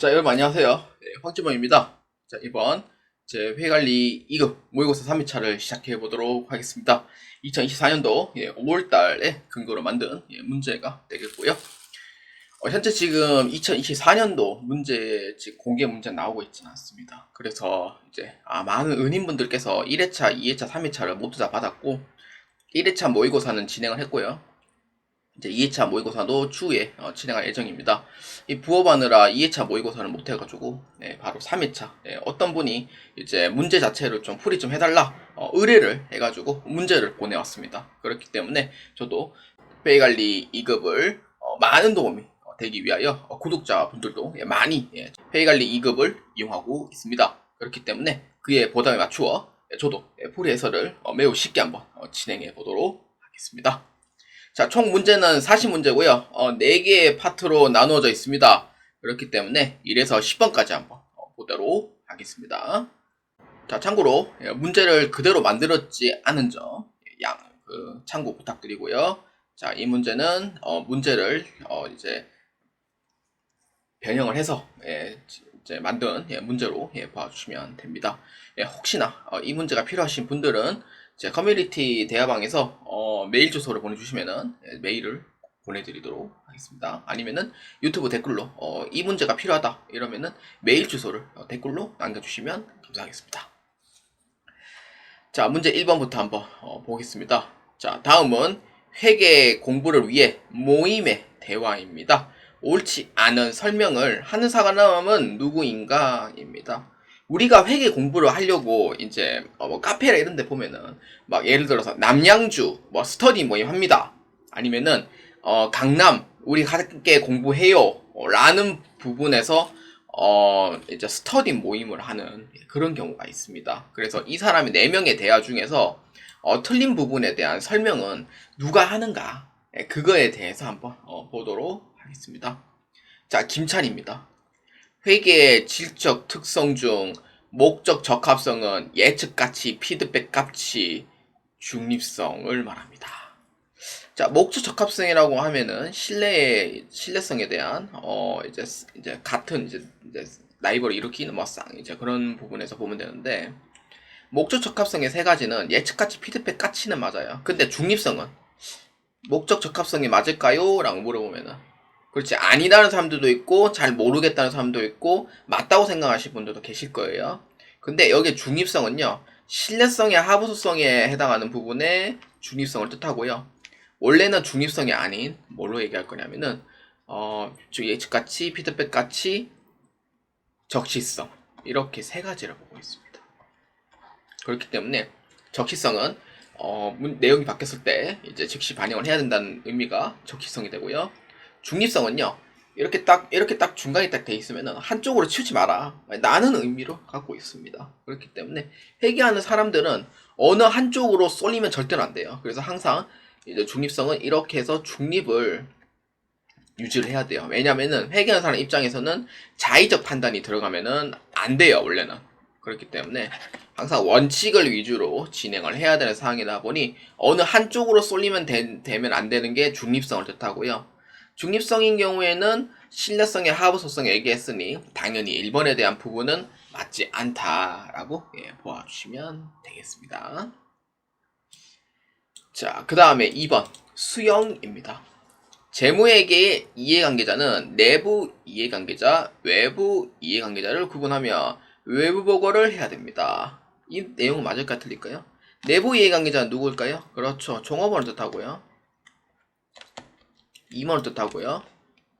자, 여러분 안녕하세요. 네, 황지범입니다. 자, 이번 제 회계관리 2급 모의고사 3회차를 시작해 보도록 하겠습니다. 2024년도 5월달에 근거로 만든 문제가 되겠고요. 현재 지금 2024년도 문제 공개 문제 나오고 있지는 않습니다. 그래서 이제 많은 은인분들께서 1회차, 2회차, 3회차를 모두 다 받았고 1회차 모의고사는 진행을 했고요. 이제 2회차 모의고사도 추후에 진행할 예정입니다. 이 부업하느라 2회차 모의고사를 못해가지고 바로 3회차 어떤 분이 이제 문제 자체를 좀 풀이 좀 해달라 의뢰를 해가지고 문제를 보내왔습니다. 그렇기 때문에 저도 회계관리 2급을 많은 도움이 되기 위하여 구독자분들도 많이 회계관리 2급을 이용하고 있습니다. 그렇기 때문에 그의 보답에 맞추어 저도 풀이 해설을 매우 쉽게 한번 진행해 보도록 하겠습니다. 자, 총 문제는 40문제고요. 4개의 파트로 나누어져 있습니다. 그렇기 때문에 1에서 10번까지 한번 보도록 하겠습니다. 자, 참고로 문제를 그대로 만들었지 않은 점 참고 부탁드리고요. 자, 이 문제는 문제를 이제 변형을 해서 이제 만든 문제로 봐주시면 됩니다. 혹시나 이 문제가 필요하신 분들은 제 커뮤니티 대화방에서 메일 주소를 보내주시면은 메일을 보내드리도록 하겠습니다. 아니면은 유튜브 댓글로 이 문제가 필요하다 이러면은 메일 주소를 댓글로 남겨주시면 감사하겠습니다. 자, 문제 1번부터 한번 보겠습니다. 자, 다음은 회계 공부를 위해 모임의 대화입니다. 옳지 않은 설명을 하는 사람은 누구인가? 입니다. 우리가 회계 공부를 하려고 이제 뭐 카페라 이런 데 보면은 막 예를 들어서 남양주 뭐 스터디 모임 합니다. 아니면은 강남 우리 함께 공부해요 라는 부분에서 이제 스터디 모임을 하는 그런 경우가 있습니다. 그래서 이 사람의 4명의 대화 중에서 틀린 부분에 대한 설명은 누가 하는가 그거에 대해서 한번 보도록 하겠습니다. 자, 김찬입니다. 회계의 질적 특성 중 목적 적합성은 예측 가치, 피드백 가치, 중립성을 말합니다. 자, 목적 적합성이라고 하면은 신뢰성에 대한 이제 같은 이제 라이벌을 일으키는 이제 그런 부분에서 보면 되는데 목적 적합성의 3가지는 예측 가치, 피드백 가치는 맞아요. 근데 중립성은 목적 적합성이 맞을까요? 라고 물어보면은 그렇지 아니라는 사람들도 있고 잘 모르겠다는 사람도 있고 맞다고 생각하시는 분들도 계실 거예요. 근데 여기 중립성은요 신뢰성의 하부소성에 해당하는 부분에 중립성을 뜻하고요. 원래는 중립성이 아닌 뭘로 얘기할 거냐면은 즉 예측가치, 피드백가치, 적시성 이렇게 3가지를 보고 있습니다. 그렇기 때문에 적시성은 내용이 바뀌었을 때 이제 즉시 반영을 해야 된다는 의미가 적시성이 되고요. 중립성은요 이렇게 딱 중간에 딱 돼 있으면은 한쪽으로 치우지 마라 라는 의미로 갖고 있습니다. 그렇기 때문에 회계하는 사람들은 어느 한쪽으로 쏠리면 절대로 안 돼요. 그래서 항상 이제 중립성은 이렇게 해서 중립을 유지를 해야 돼요. 왜냐면은 회계하는 사람 입장에서는 자의적 판단이 들어가면은 안 돼요, 원래는. 그렇기 때문에 항상 원칙을 위주로 진행을 해야 되는 상황이다 보니 어느 한쪽으로 쏠리면 되면 안 되는 게 중립성을 뜻하고요. 중립성인 경우에는 신뢰성의 하부소성 얘기했으니 당연히 1번에 대한 부분은 맞지 않다라고 보아주시면 되겠습니다. 자, 그 다음에 2번 수영입니다. 재무회계의 이해관계자는 내부 이해관계자, 외부 이해관계자를 구분하며 외부 보고를 해야 됩니다. 이 내용은 맞을까 틀릴까요? 내부 이해관계자는 누구일까요? 그렇죠. 종업원을 뜻하고요. 임원을 뜻하고요.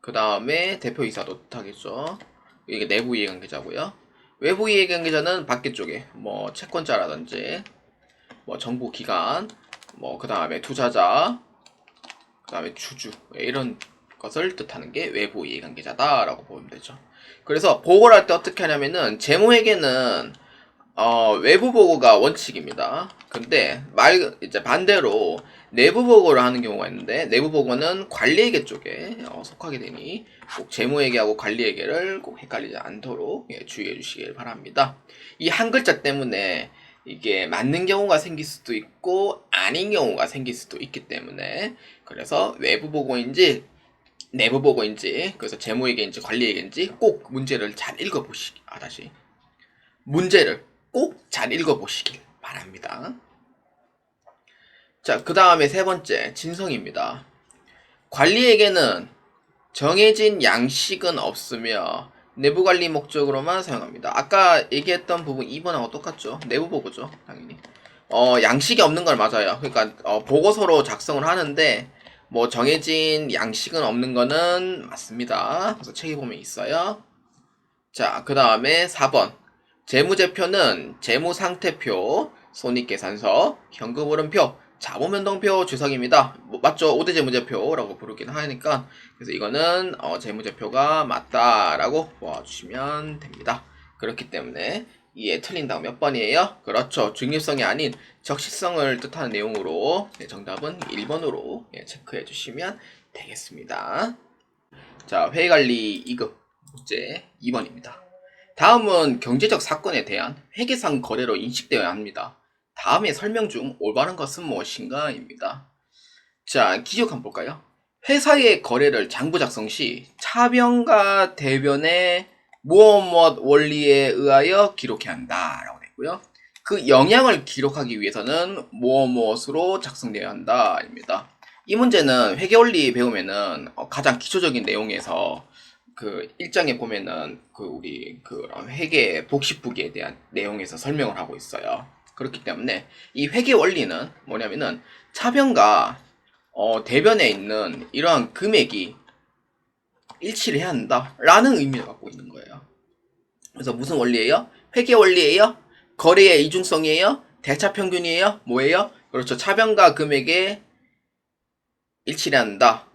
그 다음에 대표이사도 뜻하겠죠. 이게 내부 이해관계자고요. 외부 이해관계자는 밖에 쪽에 뭐 채권자라든지 뭐 정부기관 그 다음에 투자자 그 다음에 주주 이런 것을 뜻하는 게 외부 이해관계자다 라고 보면 되죠. 그래서 보고를 할 때 어떻게 하냐면은 재무회계는 외부 보고가 원칙입니다. 근데 이제 반대로 내부 보고를 하는 경우가 있는데 내부 보고는 관리회계 쪽에 속하게 되니 꼭 재무회계하고 관리회계를 꼭 헷갈리지 않도록 주의해 주시길 바랍니다. 이 한 글자 때문에 이게 맞는 경우가 생길 수도 있고 아닌 경우가 생길 수도 있기 때문에 그래서 외부 보고인지 내부 보고인지, 그래서 재무회계인지 관리회계인지 꼭 문제를 잘 읽어보시기, 다시. 문제를 꼭 잘 읽어보시길 바랍니다. 자, 그 다음에 세 번째, 진성입니다. 관리에게는 정해진 양식은 없으며 내부 관리 목적으로만 사용합니다. 아까 얘기했던 부분 2번하고 똑같죠? 내부 보고죠, 당연히. 양식이 없는 건 맞아요. 그러니까 보고서로 작성을 하는데 뭐 정해진 양식은 없는 거는 맞습니다. 그래서 책에 보면 있어요. 자, 그 다음에 4번. 재무제표는 재무상태표, 손익계산서, 현금흐름표, 자본변동표 주석입니다. 맞죠? 5대 재무제표라고 부르긴 하니까 그래서 이거는 재무제표가 맞다라고 보아주시면 됩니다. 그렇기 때문에 이에 틀린다고 몇 번이에요? 그렇죠. 중립성이 아닌 적시성을 뜻하는 내용으로 정답은 1번으로 체크해 주시면 되겠습니다. 자, 회계관리 2급 문제 2번입니다. 다음은 경제적 사건에 대한 회계상 거래로 인식되어야 합니다. 다음에 설명 중 올바른 것은 무엇인가? 입니다. 자, 기억 한번 볼까요? 회사의 거래를 장부 작성 시 차변과 대변의 무엇 원리에 의하여 기록해야 한다 라고 했고요. 그 영향을 기록하기 위해서는 무엇으로 작성되어야 한다 입니다. 이 문제는 회계원리 배우면은 가장 기초적인 내용에서 그 일장에 보면은 우리 회계 복식부기에 대한 내용에서 설명을 하고 있어요. 그렇기 때문에 이 회계 원리는 뭐냐면은 차변과 대변에 있는 이러한 금액이 일치를 해야 한다 라는 의미를 갖고 있는 거예요. 그래서 무슨 원리예요? 회계 원리예요? 거래의 이중성이에요? 대차 평균이에요? 뭐예요? 그렇죠. 차변과 금액의 일치를 해야 한다.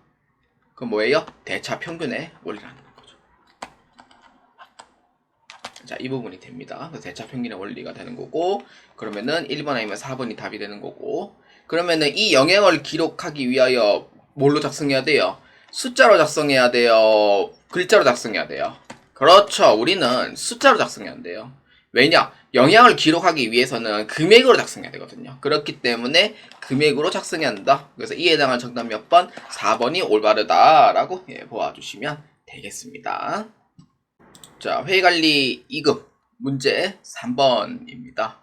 그럼 뭐예요? 대차 평균의 원리라는 거죠. 자, 이 부분이 됩니다. 그래서 대차 평균의 원리가 되는 거고, 그러면은 1번 아니면 4번이 답이 되는 거고, 그러면은 이 영향을 기록하기 위하여 뭘로 작성해야 돼요? 숫자로 작성해야 돼요? 글자로 작성해야 돼요? 그렇죠. 우리는 숫자로 작성해야 돼요. 왜냐? 영향을 기록하기 위해서는 금액으로 작성해야 되거든요. 그렇기 때문에 금액으로 작성해야 한다. 그래서 이에 해당할 정답 몇 번? 4번이 올바르다라고 보아주시면 되겠습니다. 자, 회계관리 2급 문제 3번입니다.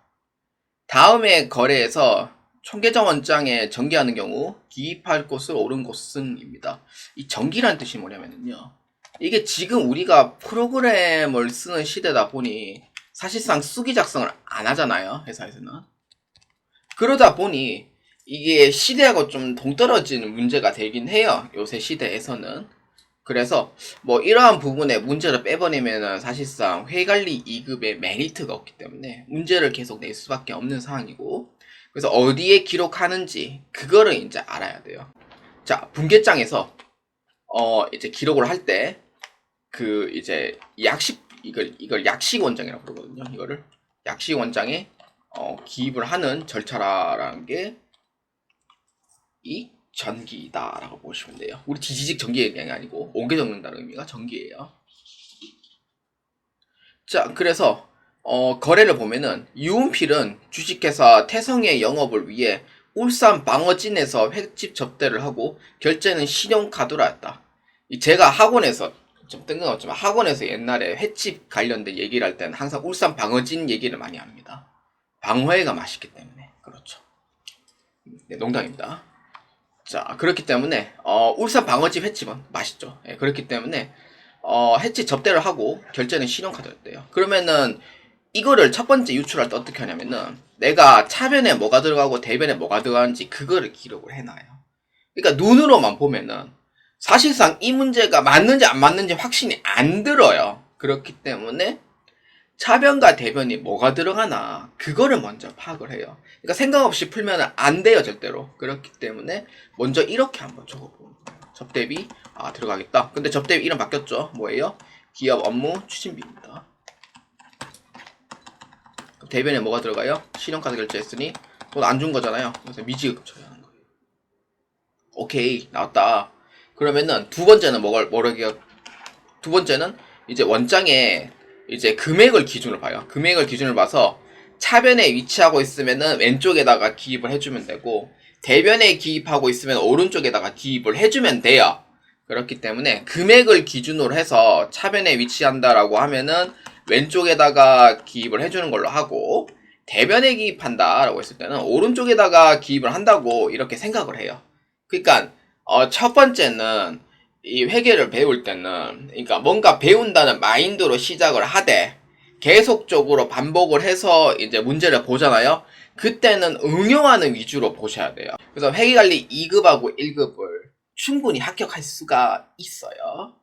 다음의 거래에서 총계정원장에 전개하는 경우 기입할 곳을 옳은 곳은입니다. 이 전기라는 뜻이 뭐냐면요. 이게 지금 우리가 프로그램을 쓰는 시대다 보니 사실상 수기 작성을 안 하잖아요. 회사에서는. 그러다 보니 이게 시대하고 좀 동떨어지는 문제가 되긴 해요. 요새 시대에서는. 그래서 뭐 이러한 부분에 문제를 빼버리면은 사실상 회관리 2급의 메리트가 없기 때문에 문제를 계속 낼 수밖에 없는 상황이고, 그래서 어디에 기록하는지 그거를 이제 알아야 돼요. 자, 분계장에서 이제 기록을 할 때 이제 이걸 약식 원장이라고 부르거든요. 이거를 약식 원장에 기입을 하는 절차라는 게 이 전기다라고 보시면 돼요. 우리 지지직 전기 얘기가 아니고 옮겨 적는다는 의미가 전기예요. 자, 그래서 거래를 보면은 유은필은 주식회사 태성의 영업을 위해 울산 방어진에서 횟집 접대를 하고 결제는 신용카드로 했다. 제가 학원에서 좀 뜬금없지만 학원에서 옛날에 횟집 관련된 얘기를 할 때는 항상 울산 방어진 얘기를 많이 합니다. 방어회가 맛있기 때문에. 그렇죠. 네, 농담입니다. 자, 그렇기 때문에 울산 방어집 횟집은 맛있죠. 예, 그렇기 때문에 횟집 접대를 하고 결제는 신용카드였대요. 그러면은 이거를 첫 번째 유출할 때 어떻게 하냐면은 내가 차변에 뭐가 들어가고 대변에 뭐가 들어가는지 그거를 기록을 해놔요. 그러니까 눈으로만 보면은 사실상 이 문제가 맞는지 안 맞는지 확신이 안 들어요. 그렇기 때문에 차변과 대변이 뭐가 들어가나 그거를 먼저 파악을 해요. 그러니까 생각 없이 풀면 안 돼요, 절대로. 그렇기 때문에 먼저 이렇게 한번 적어보는 거예요. 접대비 들어가겠다. 근데 접대비 이름 바뀌었죠. 뭐예요? 기업 업무 추진비입니다. 대변에 뭐가 들어가요? 신용카드 결제했으니 돈 안 준 거잖아요. 그래서 미지급 처리하는 거예요. 오케이, 나왔다. 그러면은 두 번째는 두 번째는 이제 원장에 이제 금액을 기준으로 봐요. 금액을 기준으로 봐서 차변에 위치하고 있으면은 왼쪽에다가 기입을 해주면 되고, 대변에 기입하고 있으면 오른쪽에다가 기입을 해주면 돼요. 그렇기 때문에 금액을 기준으로 해서 차변에 위치한다라고 하면은 왼쪽에다가 기입을 해주는 걸로 하고, 대변에 기입한다라고 했을 때는 오른쪽에다가 기입을 한다고 이렇게 생각을 해요. 그러니까 첫 번째는 이 회계를 배울 때는, 그러니까 뭔가 배운다는 마인드로 시작을 하되 계속적으로 반복을 해서 이제 문제를 보잖아요. 그때는 응용하는 위주로 보셔야 돼요. 그래서 회계관리 2급하고 1급을 충분히 합격할 수가 있어요.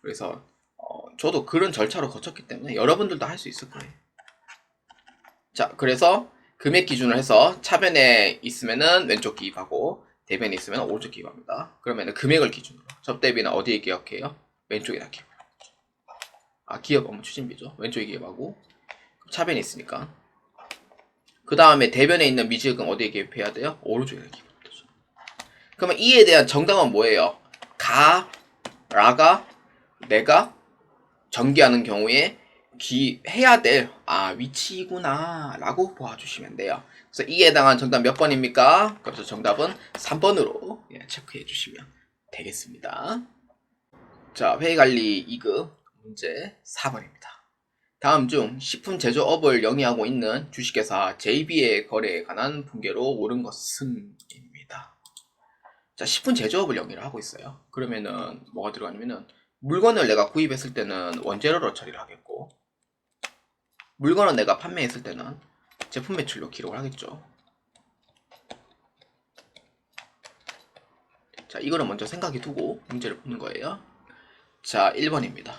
그래서 저도 그런 절차로 거쳤기 때문에 여러분들도 할 수 있을 거예요. 자, 그래서 금액 기준을 해서 차변에 있으면은 왼쪽 기입하고 대변에 있으면 오른쪽 기입합니다. 그러면 금액을 기준으로 접대비는 어디에 기억해요? 왼쪽에다 기입. 기업 업무 추진비죠. 왼쪽에 기입하고 차변에 있으니까. 그 다음에 대변에 있는 미지금 어디에 기입해야 돼요? 오른쪽에다 기입하면 되죠. 그러면 이에 대한 정답은 뭐예요? 가, 라가, 내가 전개하는 경우에 해야 될 위치구나 라고 보아주시면 돼요. 그래서 이에 해당한 정답 몇 번입니까? 그래서 정답은 3번으로 체크해 주시면 되겠습니다. 자, 회계관리 2급 문제 4번입니다. 다음 중 식품 제조업을 영위하고 있는 주식회사 JB의 거래에 관한 분계로 옳은 것은? 입니다. 자, 식품 제조업을 영위를 하고 있어요. 그러면은 뭐가 들어가냐면은 물건을 내가 구입했을 때는 원재료로 처리를 하겠고, 물건을 내가 판매했을 때는 제품 매출로 기록을 하겠죠. 자, 이거는 먼저 생각해 두고 문제를 푸는 거예요. 자, 1번입니다.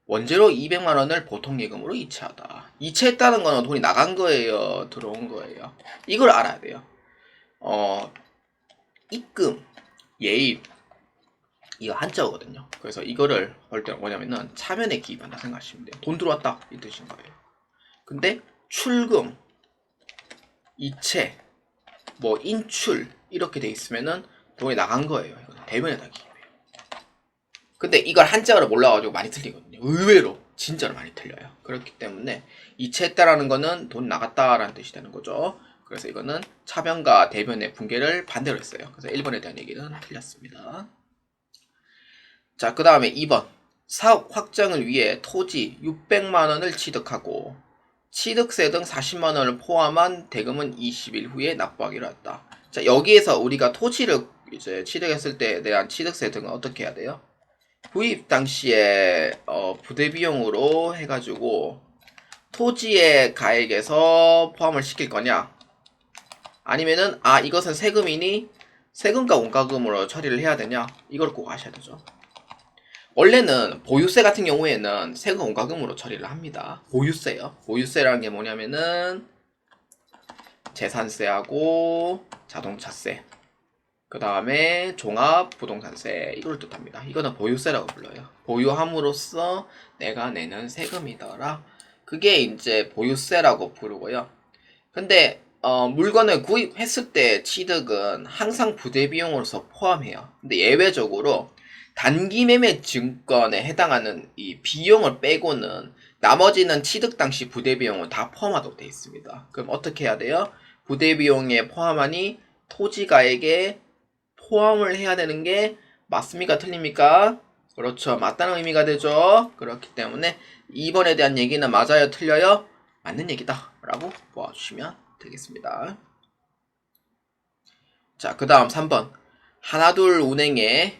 원재료 200만원을 보통예금으로 이체하다. 이체했다는 거는 돈이 나간 거예요? 들어온 거예요? 이걸 알아야 돼요. 입금, 예입, 이거 한자어거든요. 그래서 이거를 볼 때는 뭐냐면은 차변에 기입한다 생각하시면 돼요. 돈 들어왔다 이 뜻인 거예요. 근데 출금, 이체, 뭐 인출 이렇게 돼 있으면은 돈이 나간 거예요. 이거는 대변에다 기입해요. 근데 이걸 한자어를 몰라가지고 많이 틀리거든요. 의외로 진짜로 많이 틀려요. 그렇기 때문에 이체했다라는 거는 돈 나갔다라는 뜻이 되는 거죠. 그래서 이거는 차변과 대변의 분계를 반대로 했어요. 그래서 1번에 대한 얘기는 틀렸습니다. 자, 그 다음에 2번. 사업 확장을 위해 토지 600만원을 취득하고 취득세 등 40만원을 포함한 대금은 20일 후에 납부하기로 했다. 자, 여기에서 우리가 토지를 이제 취득했을 때에 대한 취득세 등은 어떻게 해야 돼요? 구입 당시에 부대 비용으로 해가지고 토지의 가액에서 포함을 시킬 거냐, 아니면은 이것은 세금이니 세금과 원가금으로 처리를 해야 되냐, 이걸 꼭 아셔야 되죠. 원래는 보유세 같은 경우에는 세금 원가금으로 처리를 합니다. 보유세요. 보유세라는 게 뭐냐면은 재산세하고 자동차세, 그 다음에 종합부동산세, 이걸 뜻합니다. 이거는 보유세라고 불러요. 보유함으로써 내가 내는 세금이더라. 그게 이제 보유세라고 부르고요. 근데 물건을 구입했을 때 취득은 항상 부대비용으로서 포함해요. 근데 예외적으로 단기 매매 증권에 해당하는 이 비용을 빼고는 나머지는 취득 당시 부대비용은 다 포함하도록 되어 있습니다. 그럼 어떻게 해야 돼요? 부대비용에 포함하니 토지가액에 포함을 해야 되는 게 맞습니까? 틀립니까? 그렇죠. 맞다는 의미가 되죠. 그렇기 때문에 2번에 대한 얘기는 맞아요? 틀려요? 맞는 얘기다 라고 보아주시면 되겠습니다. 자, 그 다음 3번. 하나둘 운행에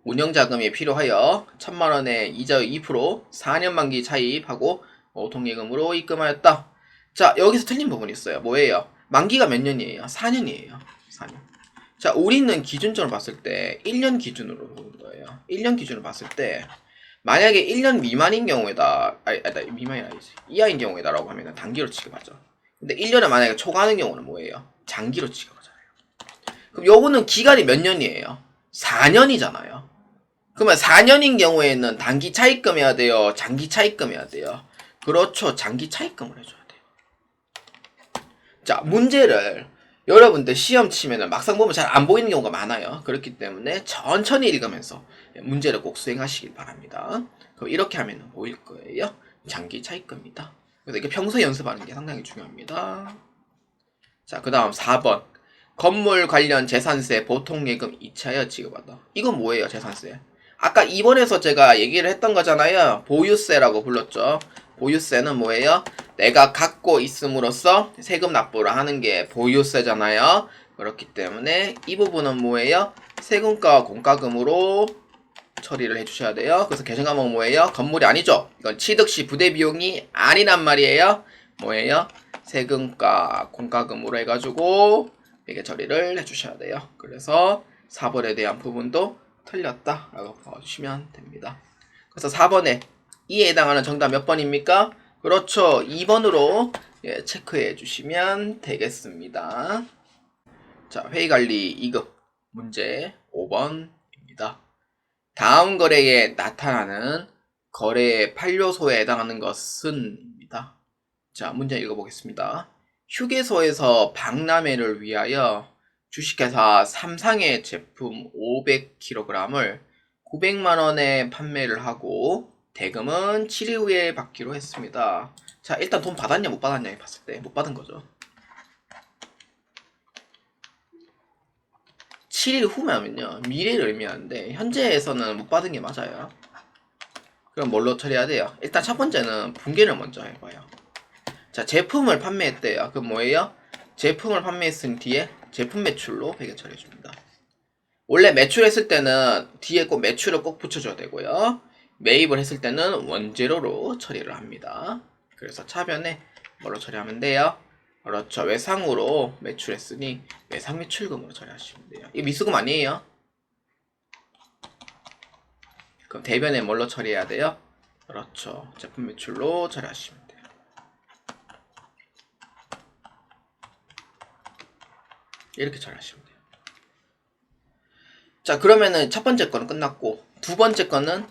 운영자금이 필요하여 1000만원의 이자의 2% 4년 만기 차입하고 보통예금으로 입금하였다. 자, 여기서 틀린 부분이 있어요. 뭐예요? 만기가 몇 년이에요? 4년이에요. 4년. 자, 우리는 기준점을 봤을 때 1년 기준으로 보는 거예요. 1년 기준으로 봤을 때 만약에 1년 미만인 경우에다, 미만이 아니지, 이하인 경우에다라고 하면 단기로 취급하죠. 근데 1년을 만약에 초과하는 경우는 뭐예요? 장기로 취급하잖아요. 그럼 요거는 기간이 몇 년이에요? 4년이잖아요. 그러면 4년인 경우에는 단기 차입금 해야 돼요? 장기 차입금 해야 돼요? 그렇죠. 장기 차입금을 해줘야 돼요. 자, 문제를 여러분들 시험 치면은 막상 보면 잘 안 보이는 경우가 많아요. 그렇기 때문에 천천히 읽으면서 문제를 꼭 수행하시길 바랍니다. 그럼 이렇게 하면 보일 거예요. 장기 차입금이다. 그래서 이게 평소에 연습하는 게 상당히 중요합니다. 자, 그 다음 4번. 건물 관련 재산세 보통예금 2차여 지급한다. 이건 뭐예요, 재산세? 아까 2번에서 제가 얘기를 했던 거잖아요. 보유세라고 불렀죠. 보유세는 뭐예요? 내가 갖고 있음으로써 세금 납부를 하는 게 보유세잖아요. 그렇기 때문에 이 부분은 뭐예요? 세금과 공과금으로 처리를 해주셔야 돼요. 그래서 계정 과목 뭐예요? 건물이 아니죠. 이건 취득시 부대 비용이 아니란 말이에요. 뭐예요? 세금과 공과금으로 해가지고 이게 처리를 해주셔야 돼요. 그래서 4번에 대한 부분도 틀렸다라고 봐주시면 됩니다. 그래서 4번에 이에 해당하는 정답 몇 번입니까? 그렇죠. 2번으로 체크해 주시면 되겠습니다. 자, 회의관리 2급 문제 5번입니다. 다음 거래에 나타나는 거래의 8요소에 해당하는 것은 입니다. 자, 문제 읽어보겠습니다. 휴게소에서 박람회를 위하여 주식회사 삼상의 제품 500kg을 900만원에 판매를 하고 대금은 7일 후에 받기로 했습니다. 자, 일단 돈 받았냐 못 받았냐 봤을 때 못 받은 거죠. 7일 후면요 미래를 의미하는데 현재에서는 못 받은 게 맞아요. 그럼 뭘로 처리해야 돼요? 일단 첫 번째는 분계를 먼저 해봐요. 자, 제품을 판매했대요. 그럼 뭐예요? 제품을 판매했은 뒤에 제품 매출로 회계 처리해줍니다. 원래 매출했을 때는 뒤에 꼭 매출을 꼭 붙여줘야 되고요. 매입을 했을 때는 원재료로 처리를 합니다. 그래서 차변에 뭘로 처리하면 돼요? 그렇죠. 외상으로 매출했으니 외상 매출금으로 처리하시면 돼요. 이거 미수금 아니에요? 그럼 대변에 뭘로 처리해야 돼요? 그렇죠. 제품 매출로 처리하시면 돼요. 이렇게 처리하시면 돼요. 자, 그러면은 첫 번째 거는 끝났고 두 번째 거는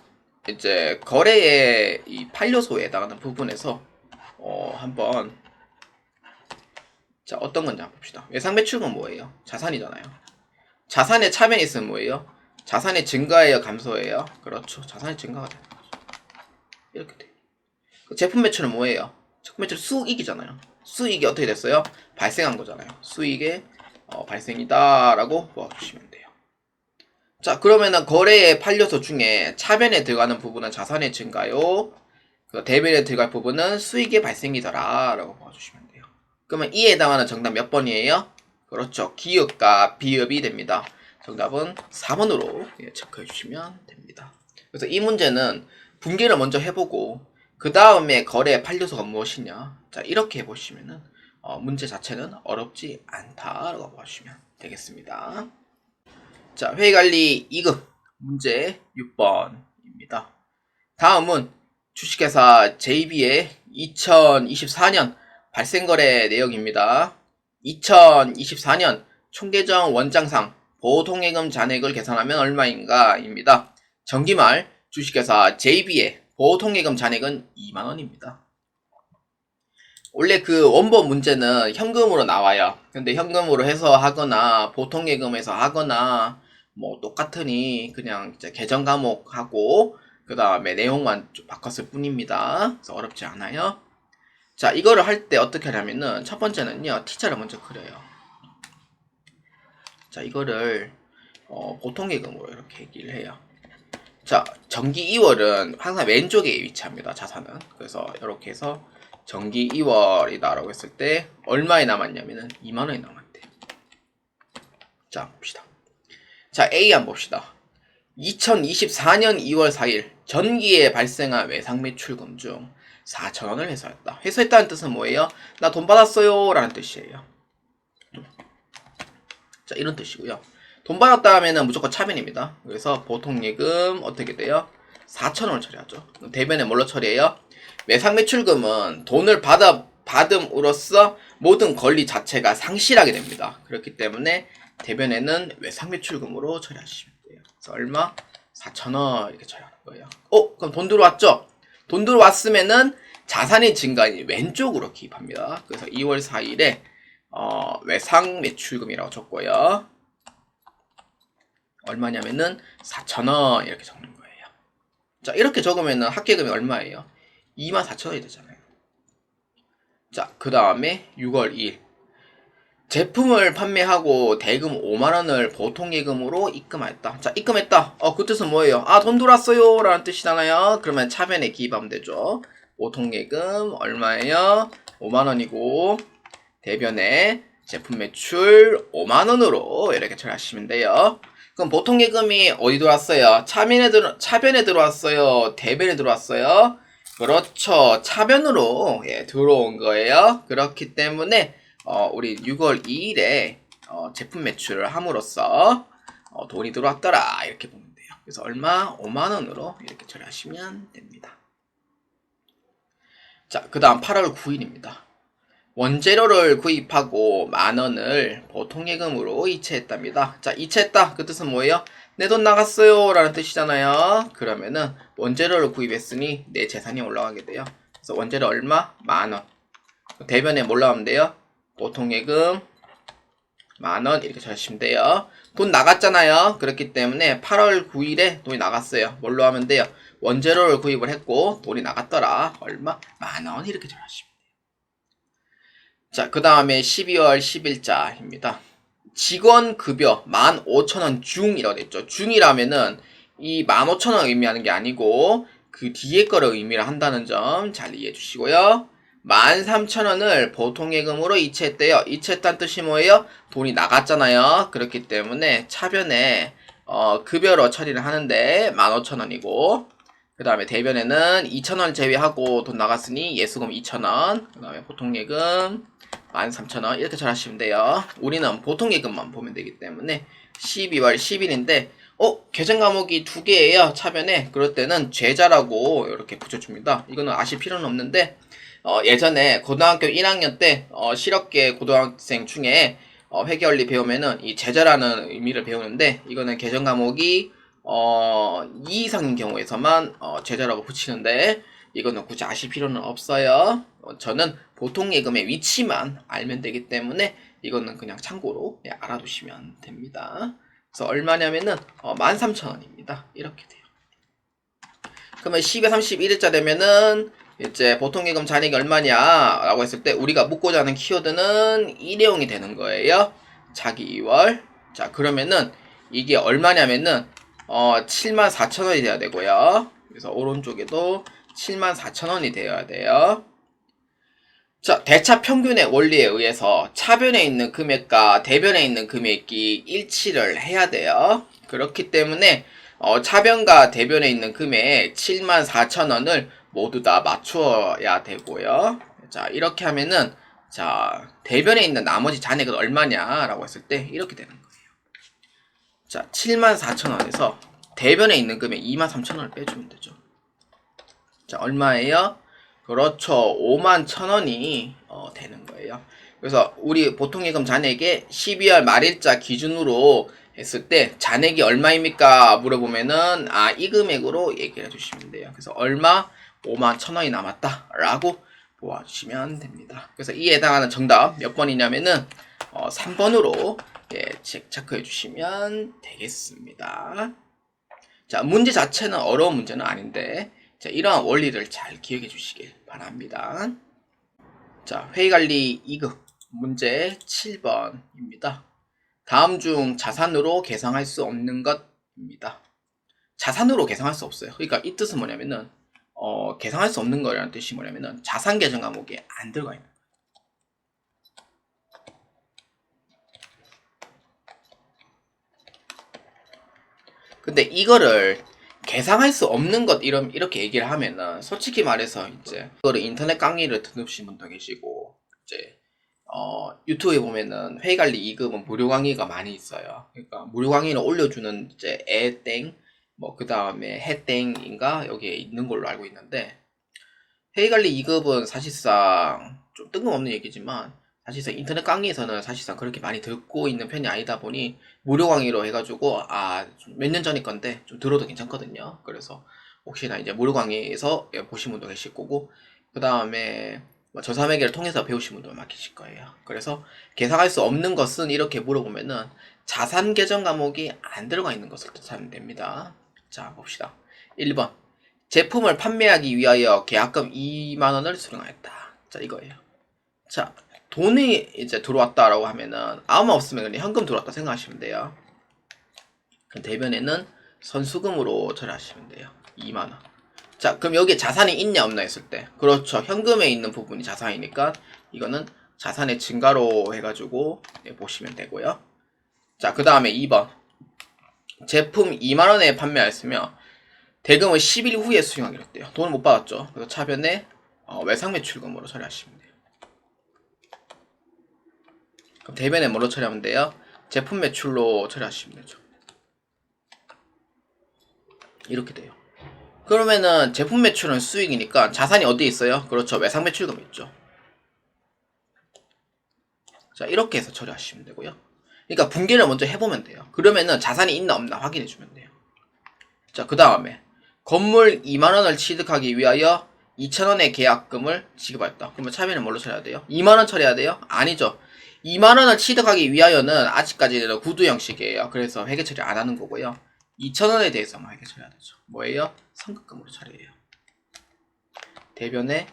이제 거래의 이 8요소에 해당하는 부분에서 한번 자, 어떤 건지 한번 봅시다. 외상 매출은 뭐예요? 자산이잖아요. 자산의 차변이 있으면 뭐예요? 자산의 증가예요, 감소예요? 그렇죠. 자산의 증가가 되는 거죠. 이렇게 돼요. 제품 매출은 뭐예요? 제품 매출 수익이잖아요. 수익이 어떻게 됐어요? 발생한 거잖아요. 수익의 발생이다라고 보아주시면 돼요. 자, 그러면은 거래의 8요소 중에 차변에 들어가는 부분은 자산의 증가요. 대변에 들어갈 부분은 수익의 발생이더라 라고 봐주시면 돼요. 그러면 이에 해당하는 정답 몇 번이에요? 그렇죠. 기업과 비읍이 됩니다. 정답은 4번으로 체크해 주시면 됩니다. 그래서 이 문제는 분계를 먼저 해보고 그 다음에 거래의 8요소가 무엇이냐, 자, 이렇게 해보시면은 문제 자체는 어렵지 않다라고 봐주시면 되겠습니다. 자, 회의관리 2급 문제 6번입니다. 다음은 주식회사 JB의 2024년 발생거래 내역입니다. 2024년 총계정 원장상 보통예금 잔액을 계산하면 얼마인가 입니다. 정기말 주식회사 JB의 보통예금 잔액은 2만원입니다. 원래 그 원본 문제는 현금으로 나와요. 근데 현금으로 해서 하거나 보통예금에서 하거나 뭐 똑같으니 그냥 이제 계정 과목하고 그 다음에 내용만 좀 바꿨을 뿐입니다. 그래서 어렵지 않아요. 자, 이거를 할 때 어떻게 하냐면은 첫 번째는요, T자를 먼저 그려요. 자, 이거를 보통예금으로 이렇게 얘기를 해요. 자, 정기 2월은 항상 왼쪽에 위치합니다. 자산은. 그래서 이렇게 해서 정기 2월이다 라고 했을 때 얼마에 남았냐면은 2만원이 남았대요. 자, 봅시다. 자, A 한번 봅시다. 2024년 2월 4일 전기에 발생한 외상 매출금 중 4,000원을 회수했다. 회수했다는 뜻은 뭐예요? 나 돈 받았어요 라는 뜻이에요. 자, 이런 뜻이고요. 돈 받았다 하면은 무조건 차변입니다. 그래서 보통예금 어떻게 돼요? 4,000원을 처리하죠. 대변에 뭘로 처리해요? 외상 매출금은 돈을 받음으로써 모든 권리 자체가 상실하게 됩니다. 그렇기 때문에 대변에는 외상 매출금으로 처리하시면 돼요. 그래서 얼마? 4,000원 이렇게 처리하는 거예요. 그럼 돈 들어왔죠? 돈 들어왔으면은 자산의 증가이 왼쪽으로 기입합니다. 그래서 2월 4일에 외상 매출금이라고 적고요. 얼마냐면은 4,000원 이렇게 적는 거예요. 자, 이렇게 적으면은 합계금이 얼마예요? 24,000원이 되잖아요. 자, 그 다음에 6월 2일. 제품을 판매하고 대금 5만원을 보통예금으로 입금하였다. 자, 입금했다. 그 뜻은 뭐예요? 아, 돈 들어왔어요 라는 뜻이잖아요. 그러면 차변에 기입하면 되죠. 보통예금 얼마예요? 5만원이고 대변에 제품 매출 5만원으로 이렇게 처리하시면 돼요. 그럼 보통예금이 어디 들어왔어요? 차변에 들어왔어요? 대변에 들어왔어요? 그렇죠. 차변으로 들어온 거예요. 그렇기 때문에 우리 6월 2일에 제품 매출을 함으로써 돈이 들어왔더라 이렇게 보면 돼요. 그래서 얼마? 5만원으로 이렇게 처리하시면 됩니다. 자, 그 다음 8월 9일입니다. 원재료를 구입하고 만원을 보통예금으로 이체했답니다. 자, 이체했다. 그 뜻은 뭐예요? 내 돈 나갔어요 라는 뜻이잖아요. 그러면은 원재료를 구입했으니 내 재산이 올라가게 돼요. 그래서 원재료 얼마? 만원. 대변에 뭐 올라가면 돼요? 보통예금 만원 이렇게 적으시면 돼요. 돈 나갔잖아요. 그렇기 때문에 8월 9일에 돈이 나갔어요. 뭘로 하면 돼요? 원재료를 구입을 했고 돈이 나갔더라. 얼마? 만원 이렇게 적으시면 돼요. 자, 그 다음에 12월 10일자입니다. 직원 급여 15,000원 중이라고 됐죠. 중이라면은 이 15,000원 의미하는 게 아니고 그 뒤에 거를 의미를 한다는 점 잘 이해해 주시고요. 13,000원을 보통예금으로 이체했대요. 이체했다는 뜻이 뭐예요? 돈이 나갔잖아요. 그렇기 때문에 차변에 급여로 처리를 하는데 15,000원이고 그 다음에 대변에는 2,000원 제외하고 돈 나갔으니 예수금 2,000원 그 다음에 보통예금 13,000원 이렇게 처리하시면 돼요. 우리는 보통예금만 보면 되기 때문에 12월 10일인데 계정 과목이 두 개예요. 차변에. 그럴 때는 제자라고 이렇게 붙여줍니다. 이거는 아실 필요는 없는데 예전에 고등학교 1학년 때 실업계 고등학생 중에 회계원리 배우면은 이 제자라는 의미를 배우는데 이거는 계정 과목이 2 이상인 경우에서만 제자라고 붙이는데 이거는 굳이 아실 필요는 없어요. 저는 보통예금의 위치만 알면 되기 때문에 이거는 그냥 참고로 알아두시면 됩니다. 그래서 얼마냐면은 13,000원입니다. 이렇게 돼요. 그러면 10에 31일자 되면은 이제 보통예금 잔액이 얼마냐 라고 했을 때 우리가 묻고자 하는 키워드는 일회용이 되는 거예요. 자기 2월. 자, 그러면은 이게 얼마냐면은 74,000원이 돼야 되고요. 그래서 오른쪽에도 74,000원이 되어야 돼요. 자, 대차 평균의 원리에 의해서 차변에 있는 금액과 대변에 있는 금액이 일치를 해야 돼요. 그렇기 때문에 차변과 대변에 있는 금액 74,000원을 모두 다 맞추어야 되고요. 자, 이렇게 하면은 자, 대변에 있는 나머지 잔액은 얼마냐라고 했을 때 이렇게 되는 거예요. 자, 74,000원에서 대변에 있는 금액 23,000원을 빼주면 되죠. 자, 얼마예요? 그렇죠. 51,000원이 되는 거예요. 그래서 우리 보통예금 잔액에 12월 말일자 기준으로 했을 때 잔액이 얼마입니까? 물어보면은 이 금액으로 얘기를 해주시면 돼요. 그래서 얼마? 51,000원이 남았다 라고 보아주시면 됩니다. 그래서 이에 해당하는 정답 몇 번이냐면은 3번으로 체크해 주시면 되겠습니다. 자, 문제 자체는 어려운 문제는 아닌데 자, 이러한 원리를 잘 기억해 주시길 바랍니다. 자, 회의관리 2급 문제 7번입니다. 다음 중 자산으로 계상할 수 없는 것입니다. 자산으로 계상할 수 없어요. 그러니까 이 뜻은 뭐냐면은 계상할 수 없는 거라는 뜻이 뭐냐면은 자산 계정 과목에 안 들어가 있는 거예요. 근데 이거를 계상할 수 없는 것 이렇게 얘기를 하면은 솔직히 말해서 이제 그거를 인터넷 강의를 듣는 분도 계시고 이제 유튜브에 보면은 회의관리 2급은 무료 강의가 많이 있어요. 그러니까 무료 강의를 올려주는 이제 애땡 뭐 그 다음에 해땡인가 여기에 있는 걸로 알고 있는데 회의관리 2급은 사실상 좀 뜬금없는 얘기지만 사실상 인터넷 강의에서는 사실상 그렇게 많이 듣고 있는 편이 아니다 보니 무료 강의로 해가지고 몇 년 전일 건데 좀 들어도 괜찮거든요. 그래서 혹시나 이제 무료 강의에서 보신 분도 계실 거고 그 다음에 저사매기를 통해서 배우신 분도 많 계실 거예요. 그래서 계상할 수 없는 것은 이렇게 물어보면은 자산 계정 과목이 안 들어가 있는 것을 뜻하면 됩니다. 자, 봅시다. 1번 제품을 판매하기 위하여 계약금 2만원을 수령하였다. 자, 이거예요. 자, 돈이 이제 들어왔다라고 하면은 아무 없으면 그냥 현금 들어왔다 생각하시면 돼요. 그럼 대변에는 선수금으로 처리하시면 돼요. 2만원. 자, 그럼 여기에 자산이 있냐 없나 했을 때, 그렇죠. 현금에 있는 부분이 자산이니까 이거는 자산의 증가로 해가지고 보시면 되고요. 자, 그 다음에 2번. 제품 2만원에 판매하였으며 대금은 10일 후에 수령하기로 했대요. 돈을 못 받았죠. 그래서 차변에 외상 매출금으로 처리하시면 돼요. 그럼 대변에 뭐로 처리하면 돼요? 제품 매출로 처리하시면 되죠. 이렇게 돼요. 그러면은 제품 매출은 수익이니까 자산이 어디에 있어요? 그렇죠. 외상 매출금이 있죠. 자, 이렇게 해서 처리하시면 되고요. 그러니까 분기를 먼저 해보면 돼요. 그러면은 자산이 있나 없나 확인해주면 돼요. 자, 그 다음에 건물 2만원을 취득하기 위하여 2,000원의 계약금을 지급하였다. 그러면 차변은 뭘로 처리해야 돼요? 2만원 처리해야 돼요? 아니죠. 2만원을 취득하기 위하여는 아직까지는 구두 형식이에요. 그래서 회계 처리 안 하는 거고요. 2,000원에 대해서만 회계 처리해야 되죠. 뭐예요? 선급금으로 처리해요. 대변에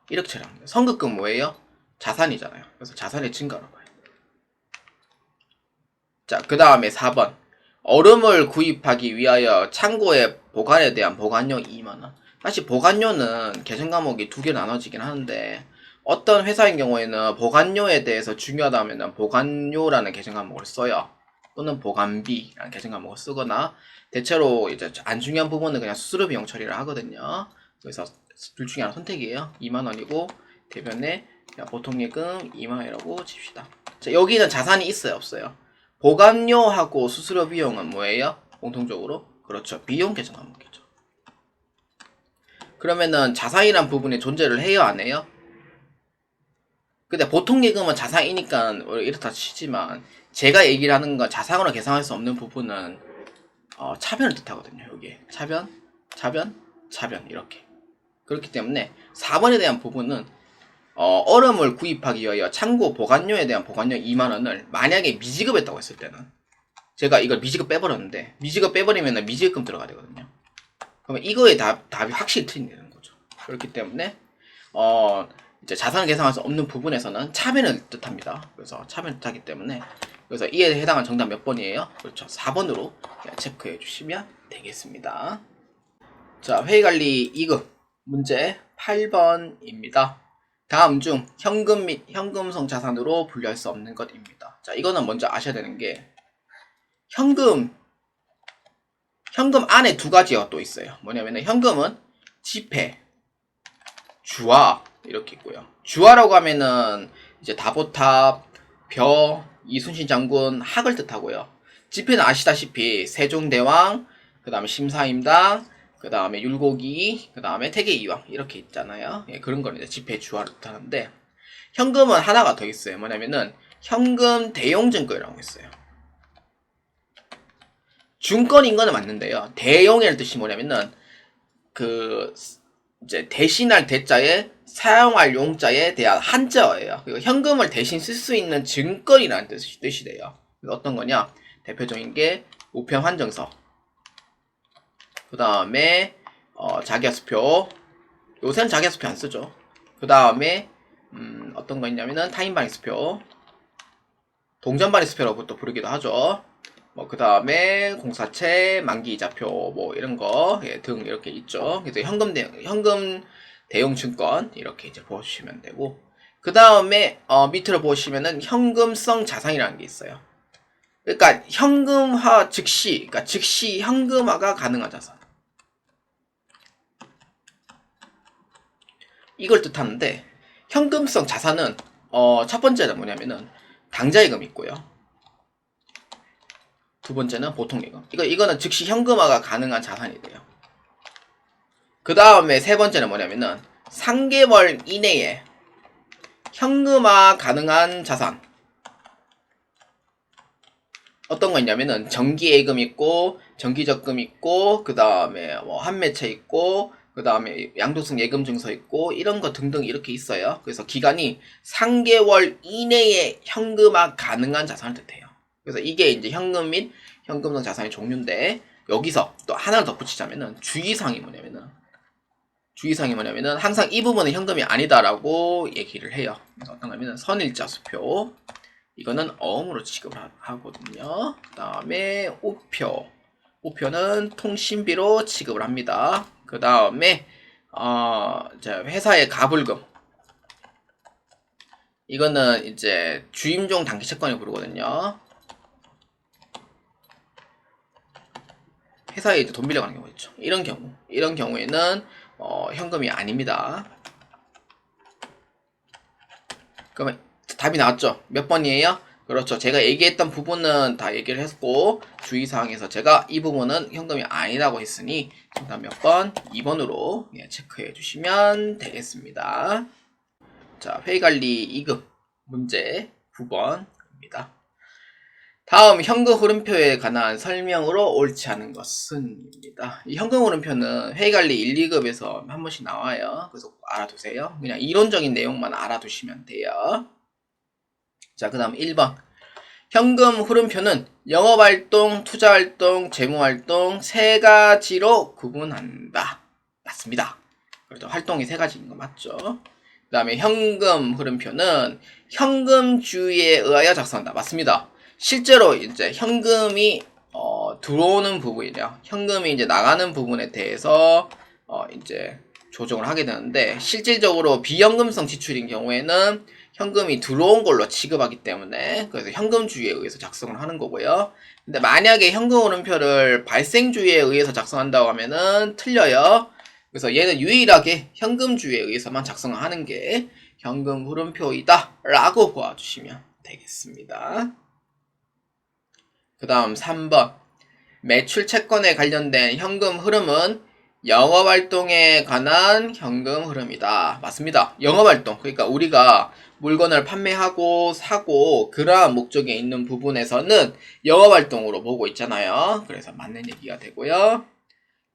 이렇게 처리합니다. 선급금 뭐예요? 자산이잖아요. 그래서 자산의 증가로 봐요. 자, 그 다음에 4번. 얼음을 구입하기 위하여 창고에 보관에 대한 보관료 2만원. 사실 보관료는 계정 과목이 두 개 나눠지긴 하는데, 어떤 회사인 경우에는 보관료에 대해서 중요하다면 보관료라는 계정 과목을 써요. 또는 보관비라는 계정 과목을 쓰거나, 대체로 이제 안 중요한 부분은 그냥 수수료 비용 처리를 하거든요. 그래서 둘 중에 하나 선택이에요. 2만원이고 대변에 보통 예금 2만원이라고 칩시다. 자, 여기는 자산이 있어요 없어요? 보관료하고 수수료 비용은 뭐예요? 공통적으로 그렇죠. 비용 계정 과목이죠. 그러면은 자산이란 부분이 존재를 해요 안 해요? 근데 보통 예금은 자산이니까 이렇다 치지만, 제가 얘기를 하는 건 자산으로 계산할 수 없는 부분은 차변을 뜻하거든요. 여기에 차변 이렇게. 그렇기 때문에 4번에 대한 부분은 얼음을 구입하기 위하여 창고 보관료에 대한 보관료 2만원을 만약에 미지급했다고 했을 때는, 제가 이걸 미지급 빼버렸는데, 미지급 빼버리면 미지급금 들어가야 되거든요. 그러면 이거의 답이 확실히 틀린다는 거죠. 그렇기 때문에 이제 자산을 계산할 수 없는 부분에서는 차변을 뜻합니다. 그래서 차변을 뜻하기 때문에, 그래서 이에 해당한 정답 몇 번이에요? 그렇죠. 4번으로 체크해 주시면 되겠습니다. 자, 회의관리 2급 문제 8번입니다. 다음 중 현금 및 현금성 자산으로 분류할 수 없는 것입니다. 자, 이거는 먼저 아셔야 되는 게, 현금 안에 두 가지가 또 있어요. 뭐냐면은 현금은 지폐, 주화 이렇게 있고요. 주화라고 하면은 이제 다보탑, 벼, 이순신 장군, 학을 뜻하고요. 지폐는 아시다시피 세종대왕, 그 다음에 심사임당, 그 다음에 율곡이, 그 다음에 태계이왕 이렇게 있잖아요. 예, 그런 거는 이제 지폐 주화를 뜻하는데, 현금은 하나가 더 있어요. 뭐냐면은 현금 대용증권이라고 있어요. 증권인 거는 맞는데요. 대용이라는 뜻이 뭐냐면은 그 이제 대신할 대자에 사용할 용자에 대한 한자어예요. 그리고 현금을 대신 쓸 수 있는 증권이라는 뜻이 돼요. 어떤 거냐? 대표적인 게 우편 환정서, 그 다음에 자기야수표. 요새는 자기야수표 안 쓰죠. 그 다음에 어떤 거 있냐면은 타인방위수표, 동전방위수표라고 또 부르기도 하죠. 뭐 그 다음에 공사채, 만기이자표 뭐 이런 거 등 이렇게 있죠. 그래서 현금 대용 증권 이렇게 이제 보시면 되고, 그 다음에 밑으로 보시면은 현금성 자산이라는 게 있어요. 그러니까 현금화 그러니까 즉시 현금화가 가능한 자산, 이걸 뜻하는데, 현금성 자산은 첫 번째는 뭐냐면은 당좌예금이 있고요. 두 번째는 보통예금. 이거는 즉시 현금화가 가능한 자산이 돼요. 그 다음에 세 번째는 뭐냐면은 3개월 이내에 현금화 가능한 자산. 어떤 거 있냐면은 정기예금 있고, 정기적금 있고, 그 다음에 뭐 한매채 있고, 그 다음에 양도성 예금 증서 있고, 이런 거 등등 이렇게 있어요. 그래서 기간이 3개월 이내에 현금화 가능한 자산을 뜻해요. 그래서 이게 이제 현금 및 현금성 자산의 종류인데, 여기서 또 하나 더 붙이자면은 주의사항이 뭐냐면은, 주의사항이 뭐냐면은 항상 이 부분은 현금이 아니다라고 얘기를 해요. 그래서 어떤 거냐면 선일자 수표 이거는 어음으로 취급을 하거든요. 그 다음에 우표는 통신비로 취급을 합니다. 그 다음에 회사의 가불금 이거는 이제 주임종 단기 채권을 부르거든요. 회사에 이제 돈 빌려가는 경우 있죠. 이런 경우에는 현금이 아닙니다. 그러면 답이 나왔죠? 몇 번이에요? 그렇죠. 제가 얘기했던 부분은 다 얘기를 했고 주의사항에서 제가 이 부분은 현금이 아니라고 했으니 정답 몇 번? 2번으로 체크해 주시면 되겠습니다. 자, 회의관리 2급 문제 9번입니다. 다음 현금 흐름표에 관한 설명으로 옳지 않은 것은입니다. 이 현금 흐름표는 회의관리 1, 2급에서 한 번씩 나와요. 그래서 꼭 알아두세요. 그냥 이론적인 내용만 알아두시면 돼요. 자, 그 다음 1번. 현금 흐름표는 영업활동, 투자활동, 재무활동 세 가지로 구분한다. 맞습니다. 그렇죠. 활동이 세 가지인 거 맞죠? 그 다음에 현금 흐름표는 현금주의에 의하여 작성한다. 맞습니다. 실제로 이제 현금이 들어오는 부분이냐, 현금이 이제 나가는 부분에 대해서 이제 조정을 하게 되는데 실질적으로 비현금성 지출인 경우에는 현금이 들어온 걸로 취급하기 때문에 그래서 현금주의에 의해서 작성을 하는 거고요. 근데 만약에 현금 흐름표를 발생주의에 의해서 작성한다고 하면은 틀려요. 그래서 얘는 유일하게 현금주의에 의해서만 작성을 하는 게 현금 흐름표이다 라고 보아주시면 되겠습니다. 그 다음 3번 매출 채권에 관련된 현금 흐름은 영업활동에 관한 현금 흐름이다. 맞습니다. 영업활동, 그러니까 우리가 물건을 판매하고 사고 그러한 목적에 있는 부분에서는 영업활동으로 보고 있잖아요. 그래서 맞는 얘기가 되고요.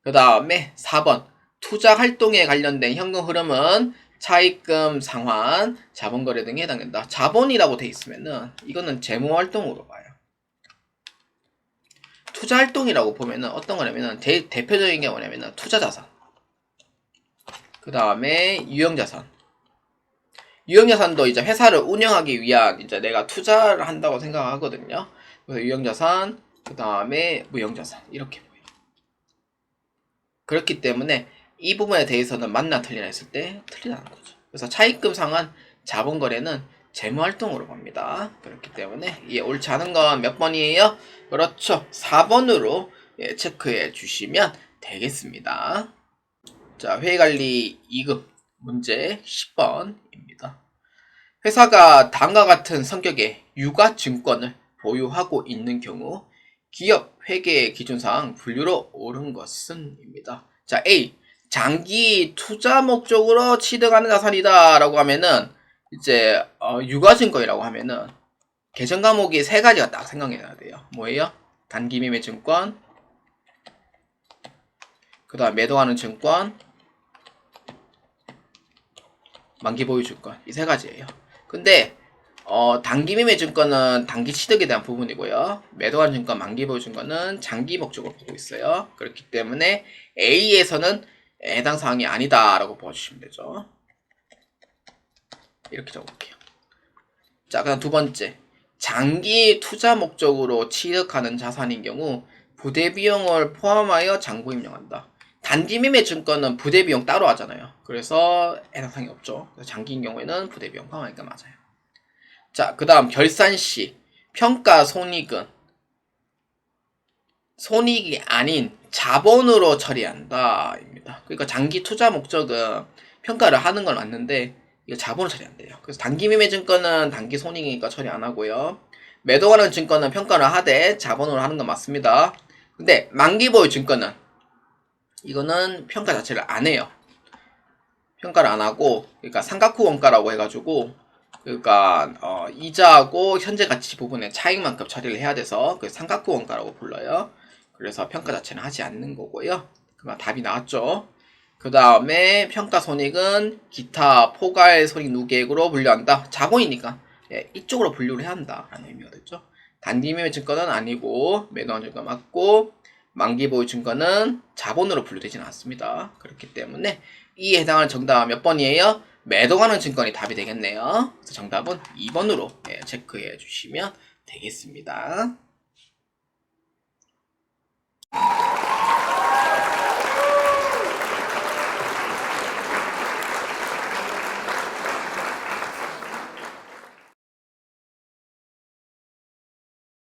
그 다음에 4번 투자활동에 관련된 현금 흐름은 차입금, 상환, 자본거래 등에 해당된다. 자본이라고 돼 있으면은 이거는 재무활동으로 봐요. 투자활동이라고 보면은 어떤 거냐면은 대표적인 게 뭐냐면은 투자자산, 그 다음에 유형자산. 유형자산도 이제 회사를 운영하기 위한 이제 내가 투자를 한다고 생각하거든요. 그래서 유형자산, 그 다음에 무형자산 이렇게 보여요. 그렇기 때문에 이 부분에 대해서는 맞나 틀리나 했을 때 틀리다는 거죠. 그래서 차입금, 상환, 자본거래는 재무활동으로 봅니다. 그렇기 때문에 이게 옳지 않은 건 몇 번이에요? 그렇죠. 4번으로 체크해 주시면 되겠습니다. 자, 회의관리 2급 문제 10번입니다. 회사가 다음과 같은 성격의 유가증권을 보유하고 있는 경우 기업 회계 기준상 분류로 옳은 것은 입니다. 자, A. 장기 투자 목적으로 취득하는 자산이다 라고 하면은 이제 유가증권이라고 하면은 개정 과목이 세 가지가 딱 생각해야 돼요. 뭐예요? 단기 매매 증권, 그 다음 매도하는 증권, 만기 보유 증권 이 세 가지예요. 근데 단기 매매 증권은 단기 취득에 대한 부분이고요. 매도하는 증권, 만기 보유 증권은 장기 목적으로 보고 있어요. 그렇기 때문에 A에서는 해당 사항이 아니다라고 보아주시면 되죠. 이렇게 적어볼게요. 자, 그다음 두 번째. 장기 투자 목적으로 취득하는 자산인 경우 부대 비용을 포함하여 잔고 임명한다. 단기 매매 증권은 부대 비용 따로 하잖아요. 그래서 해당 사항이 없죠. 그래서 장기인 경우에는 부대 비용 포함하니까 맞아요. 자, 그 다음 결산 시 평가 손익은 손익이 아닌 자본으로 처리한다 입니다. 그러니까 장기 투자 목적은 평가를 하는 건 맞는데 이거 자본으로 처리 안 돼요. 그래서 단기 매매 증권은 단기 손익이니까 처리 안 하고요. 매도하는 증권은 평가를 하되 자본으로 하는 건 맞습니다. 근데 만기 보유 증권은 이거는 평가 자체를 안 해요. 평가를 안 하고 그러니까 삼각후 원가라고 해가지고 그러니까 이자하고 현재 가치 부분의 차익만큼 처리를 해야 돼서 그 삼각후 원가라고 불러요. 그래서 평가 자체는 하지 않는 거고요. 그만 답이 나왔죠. 그 다음에 평가 손익은 기타 포괄 손익 누계액으로 분류한다. 자본이니까 이쪽으로 분류를 해야 한다 라는 의미가 됐죠. 단기 매매 증권은 아니고 매도한 증권 맞고 만기 보유 증권은 자본으로 분류되지는 않습니다. 그렇기 때문에 이에 해당하는 정답 몇 번이에요? 매도가능 증권이 답이 되겠네요. 그래서 정답은 2번으로 체크해 주시면 되겠습니다.